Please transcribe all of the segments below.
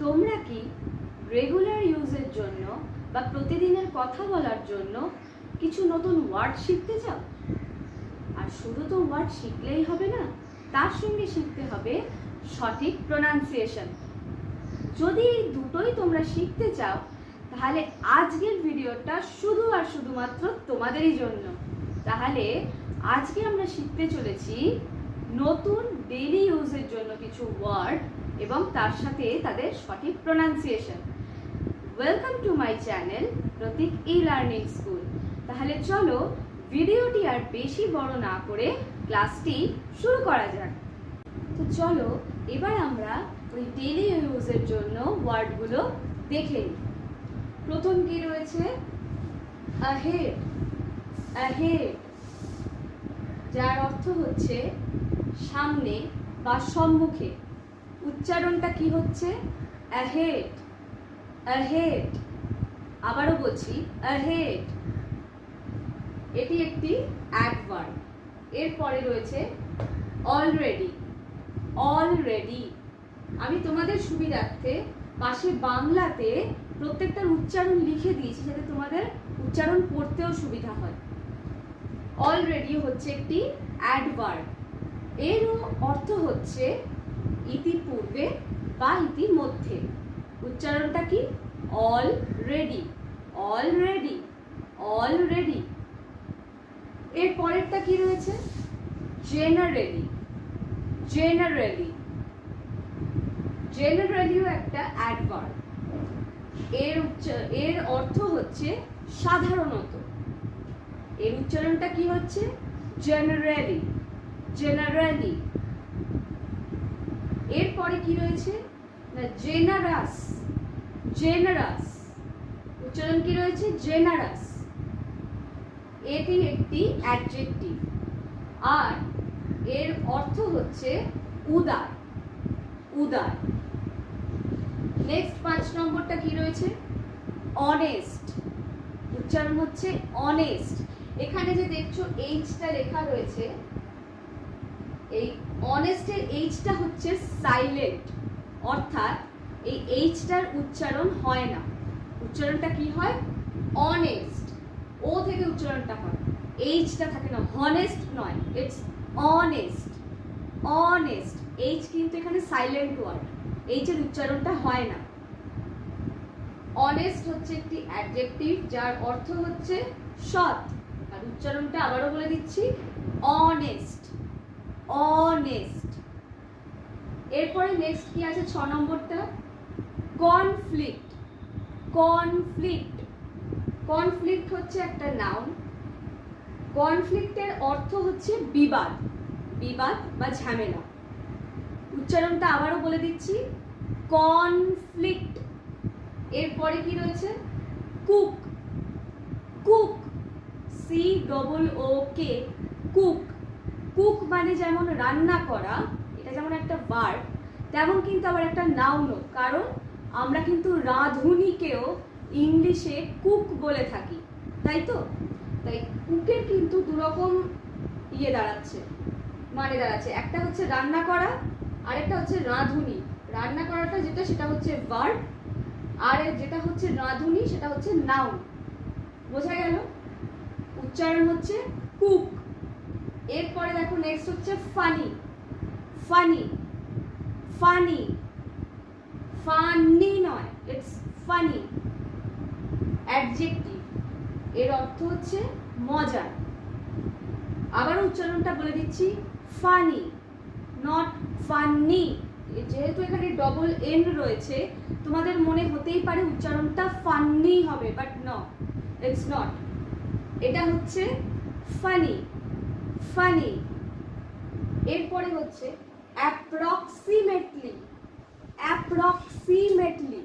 তোমরা কি রেগুলার ইউজের জন্য বা প্রতিদিনের কথা বলার জন্য কিছু নতুন ওয়ার্ড শিখতে চাও? আর শুধু তো ওয়ার্ড শিখলেই হবে না, তার সঙ্গে শিখতে হবে সঠিক প্রোনাউন্সিয়েশন। যদি এই দুটোই তোমরা শিখতে চাও তাহলে আজকের ভিডিওটা শুধু আর শুধুমাত্র তোমাদেরই জন্য। তাহলে আজকে আমরা শিখতে চলেছি নতুন ডেইলি ইউজের জন্য কিছু ওয়ার্ড এবং তার সাথে তাদের সঠিক pronunciation. Welcome to my channel Pratik e-learning school. তাহলে চলো ভিডিওটি আর বেশি বড় না করে ক্লাসটি শুরু করা যাক। তো চলো এবার আমরা ওই ডেইলি ইউজের জন্য ওয়ার্ডগুলো দেখে নিই। প্রথম কি রয়েছে? ahead, ahead, যার অর্থ হচ্ছে সামনে বা সম্মুখে। উচ্চারণটা কি হচ্ছে? ahead, ahead। আবারও বলছি ahead। এটি একটি অ্যাডভার্ব। এরপরে রয়েছে already, already। আমি তোমাদের সুবিধার্থে পাশে বাংলাতে প্রত্যেকটার উচ্চারণ লিখে দিয়েছি যাতে তোমাদের উচ্চারণ পড়তেও সুবিধা হয়। অলরেডি হচ্ছে একটি অ্যাডভার্ব। এরও অর্থ হচ্ছে ইতিপূর্বে বা ইতিমধ্যে। উচ্চারণটা কি? Already, already, already. এর পরেরটা কি রয়েছে? Generally, generally. জেনারেলিও একটা অ্যাডভার্ব। এর অর্থ হচ্ছে সাধারণত। এর উচ্চারণটা কি হচ্ছে? Generally, generally. এরপরে কি রয়েছে? না জেনারাস, জেনারাস। উচ্চারণ কি রয়েছে? জেনারাস। এটি একটি অ্যাডজেক্টিভ আর এর অর্থ হচ্ছে উদার, উদার। নেক্সট 5 নম্বরটা কি রয়েছে? অনেস্ট। উচ্চারণ হচ্ছে অনেস্ট। এখানে যে দেখছো এইচটা লেখা রয়েছে, এই অনেস্টের এইচটা হচ্ছে সাইলেন্ট, অর্থাৎ এই এইচটার উচ্চারণ হয় না। উচ্চারণটা কি হয়? অনেস্ট। ও থেকে উচ্চারণটা হয়, এইচটা থাকে না। হনেস্ট নয়, ইটস অনেস্ট, অনেস্ট। এইচ কিন্তু এখানে সাইলেন্ট ওয়ার্ড, এইচের উচ্চারণটা হয় না। অনেস্ট হচ্ছে একটি অ্যাডজেক্টিভ যার অর্থ হচ্ছে সৎ। আর উচ্চারণটা আবারও বলে দিচ্ছি, অনেস্ট, অনেস্ট। এরপরে নেক্সট কি আছে? 6 নম্বরটা কনফ্লিক্ট, কনফ্লিক্ট। কনফ্লিক্ট হচ্ছে একটা নাউন। কনফ্লিক্টের অর্থ হচ্ছে বিবাদ, বিবাদ বা ঝামেলা। উচ্চারণটা আবারও বলে দিচ্ছি, কনফ্লিক্ট। এরপরে কি রয়েছে? Cook, cook, COOK, cook. Cook মানে যেমন রান্না করা, এটা যেমন একটা ভার্ব, তেমন কিন্তু আবার একটা নাউনও। কারণ আমরা কিন্তু রাঁধুনিকেও ইংলিশে কুক বলে থাকি, তাই তো? তাই কুকের কিন্তু দুরকম দাঁড়াচ্ছে, মানে দাঁড়াচ্ছে। একটা হচ্ছে রান্না করা, আরেকটা হচ্ছে রাঁধুনি। রান্না করাটা যেটা সেটা হচ্ছে ভার্ব, আর যেটা হচ্ছে রাঁধুনি সেটা হচ্ছে নাউন। বোঝা গেল? উচ্চারণ হচ্ছে কুক। এরপরে দেখো নেক্সট হচ্ছে ফানি, ফানি, ফানি, ফানি নয়, ইটস ফানি। অ্যাডজেক্টিভ। এর অর্থ হচ্ছে মজার। আবার উচ্চারণটা বলে দিচ্ছি, ফানি, নট ফানি। যেহেতু এখানে ডবল এন রয়েছে, তোমাদের মনে হতেই পারে উচ্চারণটা ফানি হবে, বাট নো, ইটস নট। এটা হচ্ছে ফানি, ফানি। এরপরে হচ্ছে অ্যাপ্রক্সিমেটলি, অ্যাপ্রক্সিমেটলি।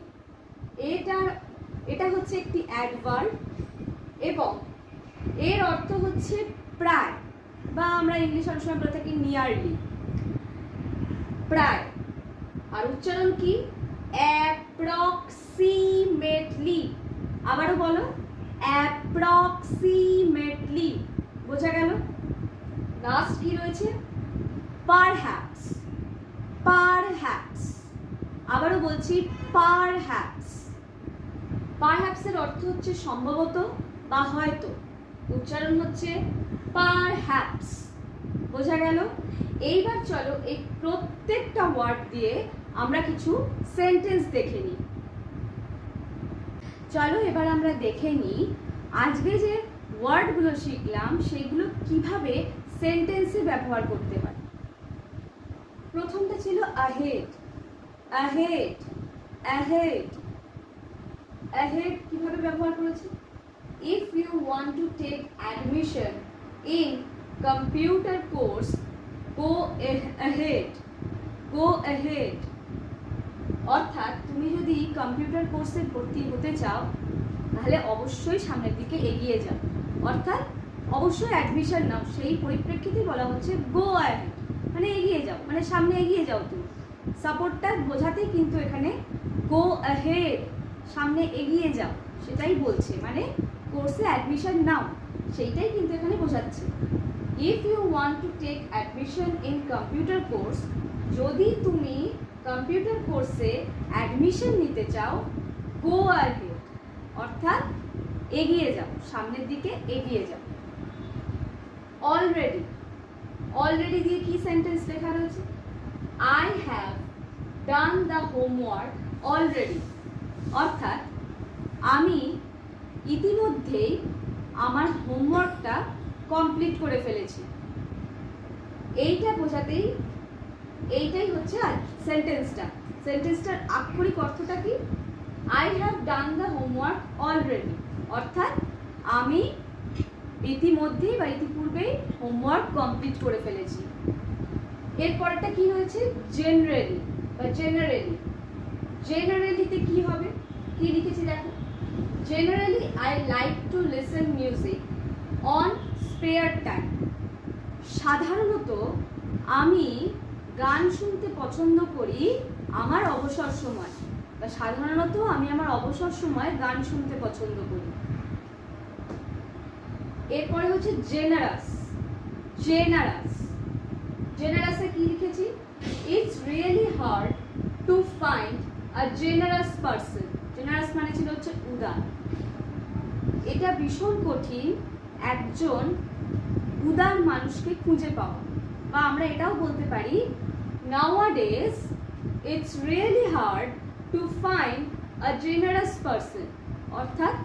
এটা হচ্ছে একটি অ্যাডভার্ব এবং এর অর্থ হচ্ছে প্রায়, বা আমরা ইংলিশ অনেক সময় বলে থাকি নিয়ারলি, প্রায়। আর উচ্চারণ কি? অ্যাপ্রক্সিমেটলি। আবারও বলো, অ্যাপ্রক্সিমেটলি। বোঝা গেল? লাস্ট কি রয়েছে? Perhaps, perhaps. আবারও বলছি, পারহ্যাপস। পারহ্যাপস এর অর্থ হচ্ছে সম্ভবত বা হয়তো, উচ্চারণ হচ্ছে পারহ্যাপস। বোঝা গেল? এইবার চলো এই প্রত্যেকটা ওয়ার্ড দিয়ে আমরা কিছু সেন্টেন্স দেখে নিই। চলো এবার আমরা দেখে নিই আজকে যে ওয়ার্ডগুলো শিখলাম সেগুলো কিভাবে সেন্টেন্সে ব্যবহার করতে পারি। প্রথমটা ছিল ahead, ahead, ahead, ahead কিভাবে ব্যবহার করেছি? If you want to take admission in computer course, go ahead, go ahead. অর্থাৎ তুমি যদি কম্পিউটার কোর্সে ভর্তি হতে চাও তাহলে অবশ্যই সামনের দিকে এগিয়ে যাও, অর্থাৎ অবশ্যই অ্যাডমিশন নাও। সেই পরিপ্রেক্ষিতে বলা হচ্ছে গো অ্যাহেড, মানে এগিয়ে যাও, মানে সামনে এগিয়ে যাও তুমি। সাপোর্টটা বোঝাতেই কিন্তু এখানে গো অ্যাহেড, সামনে এগিয়ে যাও সেটাই বলছে, মানে কোর্সে অ্যাডমিশন নাও সেইটাই কিন্তু এখানে বোঝাচ্ছে। If you want to take admission in computer course, যদি তুমি কম্পিউটার কোর্সে অ্যাডমিশন নিতে চাও, গো অ্যাহেড অর্থাৎ এগিয়ে যাও, সামনের দিকে এগিয়ে যাও। অলরেডি, অলরেডি দিয়ে কি সেন্টেন্স লেখা রয়েছে? I have done the homework already, অর্থাৎ আমি ইতিমধ্যেই আমার হোমওয়ার্কটা কমপ্লিট করে ফেলেছি। এইটা বোঝাতেই এইটাই হচ্ছে সেন্টেন্সটা। সেন্টেন্সটার আক্ষরিক অর্থটা কি? I have done the homework already, অর্থাৎ আমি ইতিমধ্যেই বা ইতিপূর্বেই হোমওয়ার্ক কমপ্লিট করে ফেলেছি। এরপরটা কি হয়েছে? জেনারেলি বা জেনারেলি। জেনারেলিতে কি হবে? কি লিখেছি দেখো, generally I like to listen music on spare time. সাধারণত আমি গান শুনতে পছন্দ করি আমার অবসর সময়, বা সাধারণত আমি আমার অবসর সময় গান শুনতে পছন্দ করি। এরপরে হচ্ছে জেনারাস। জেনারাস, জেনারাসে কি লিখেছি? It's really hard to find a generous person. Generous মানে ছিল হচ্ছে উদার। এটা ভীষণ কঠিন একজন উদার মানুষকে খুঁজে পাওয়া, বা আমরা এটাও বলতে পারি nowadays it's really hard to find a generous person, অর্থাৎ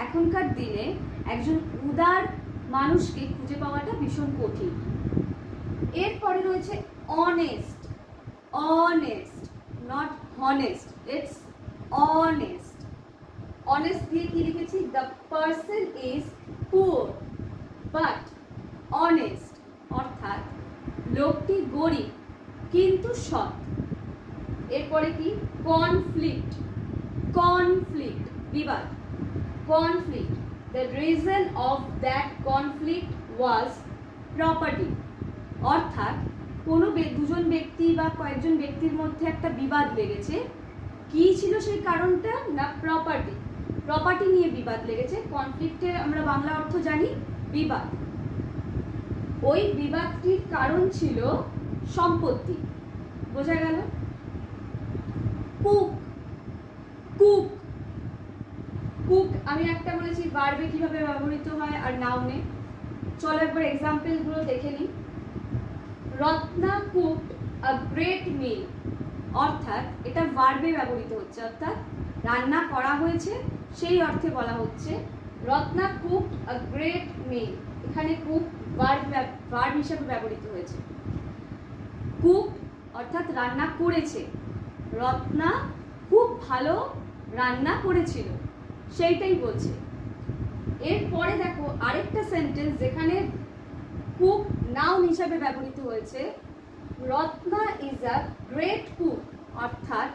এখনকার দিনে একজন উদার মানুষকে খুঁজে পাওয়াটা ভীষণ কঠিন। এরপরে রয়েছে honest. Honest, not honest, it's honest. Honest দিয়ে কি লিখেছি? The person is poor but honest, অর্থাৎ লোকটি গরিব কিন্তু সৎ। এরপরে কি? কনফ্লিক্ট। কনফ্লিক্ট, বিবাদ। Conflict, the reason of that conflict was property, অর্থাৎ কোনো দুজন ব্যক্তি বা কয়েকজন ব্যক্তির মধ্যে একটা বিবাদ লেগেছে। কি ছিল সেই কারণটা? না প্রপার্টি। প্রপার্টি নিয়ে বিবাদ লেগেছে। কনফ্লিক্টের আমরা বাংলা অর্থ জানি বিবাদ। ওই বিবাদটির কারণ ছিল সম্পত্তি। বোঝা গেল? কুক। কুক, কুক আমি একটা বলেছি ভার্বে কিভাবে ব্যবহৃত হয় আর নাউনে। চলো একবার এক্সাম্পল গুলো দেখে নিই। রত্না কুকড আ গ্রেট মিল, অর্থাৎ এটা ভার্বে ব্যবহৃত হচ্ছে, অর্থাৎ রান্না করা হয়েছে সেই অর্থে বলা হচ্ছে রত্না কুকড আ গ্রেট মিল। এখানে কুক ভার্ব হিসেবে ব্যবহৃত হয়েছে। কুক অর্থাৎ রান্না করেছে, রত্না খুব ভালো রান্না করেছিল সেইটাই বলছে। এরপরে দেখো আরেকটা সেন্টেন্স যেখানে কুক নাউন হিসাবে ব্যবহৃত হয়েছে। Ratna is a great cook, অর্থাৎ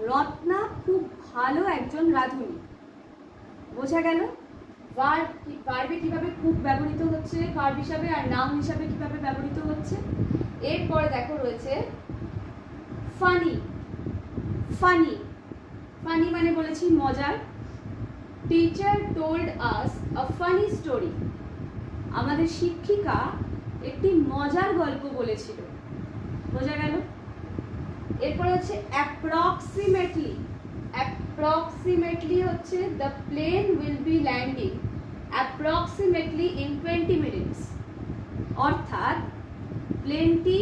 রত্না খুব ভালো একজন রাঁধুনি। বোঝা গেল ভার্বে কিভাবে কুক ব্যবহৃত হচ্ছে ভার্ব হিসাবে, আর নাউন হিসাবে কিভাবে ব্যবহৃত হচ্ছে। এরপরে দেখো রয়েছে ফানি। ফানি, ফানি মানে বলেছি মজার। টিচার টোল্ড আস আ ফানি স্টোরি, আমাদের শিক্ষিকা একটি মজার গল্প বলেছিল। বোঝা গেল? এরপরে হচ্ছে অ্যাপ্রক্সিমেটলি। অ্যাপ্রক্সিমেটলি হচ্ছে the plane will be landing approximately in 20 minutes, অর্থাৎ প্লেনটি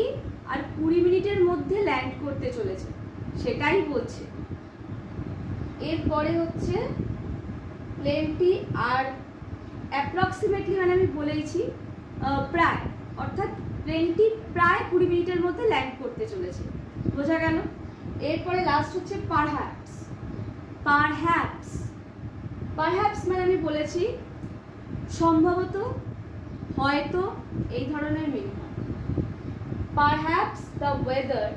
আর 20 মিনিটের মধ্যে ল্যান্ড করতে চলেছে, সেটাই বলছে। এরপরে হচ্ছে প্লেনটি আর অ্যাপ্রক্সিমেটলি মানে আমি বলেইছি প্রায়, অর্থাৎ প্লেনটি প্রায় 20 মিনিটের মধ্যে ল্যান্ড করতে চলেছে, বোঝা গেল। এরপরে লাস্ট হচ্ছে পারহ্যাপস। পারহ্যাপস পারহ্যাপস মানে আমি বলেছি সম্ভবত, হয়তো, এই ধরনের মিনিং হয়। Perhaps the weather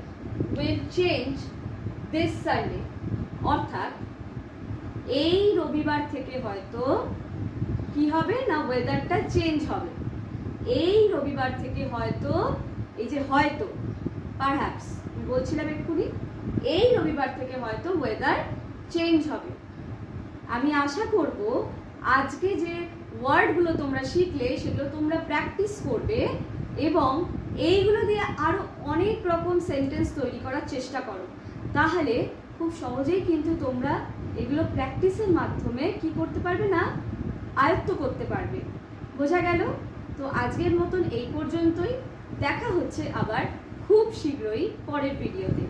will change this Sunday, অর্থাৎ এই রবিবার থেকে হয়তো কি হবে না, ওয়েদারটা চেঞ্জ হবে। এই রবিবার থেকে হয়তো, এই যে হয়তো পারহ্যাপস বলছিলাম এক্ষুনি, এই রবিবার থেকে হয়তো ওয়েদার চেঞ্জ হবে। আমি আশা করব আজকে যে ওয়ার্ডগুলো তোমরা শিখলে সেগুলো তোমরা প্র্যাকটিস করবে এবং এইগুলো দিয়ে আরো অনেক রকম সেন্টেন্স তৈরি করার চেষ্টা করো, তাহলে খুব সহজেই কিন্তু তোমরা এগুলো প্র্যাকটিসের মাধ্যমে কি করতে পারবে না, আয়ত্ত করতে পারবে, বোঝা গেল। তো আজকের মতন এই পর্যন্তই, দেখা হচ্ছে আবার খুব শীঘ্রই পরের ভিডিওতে।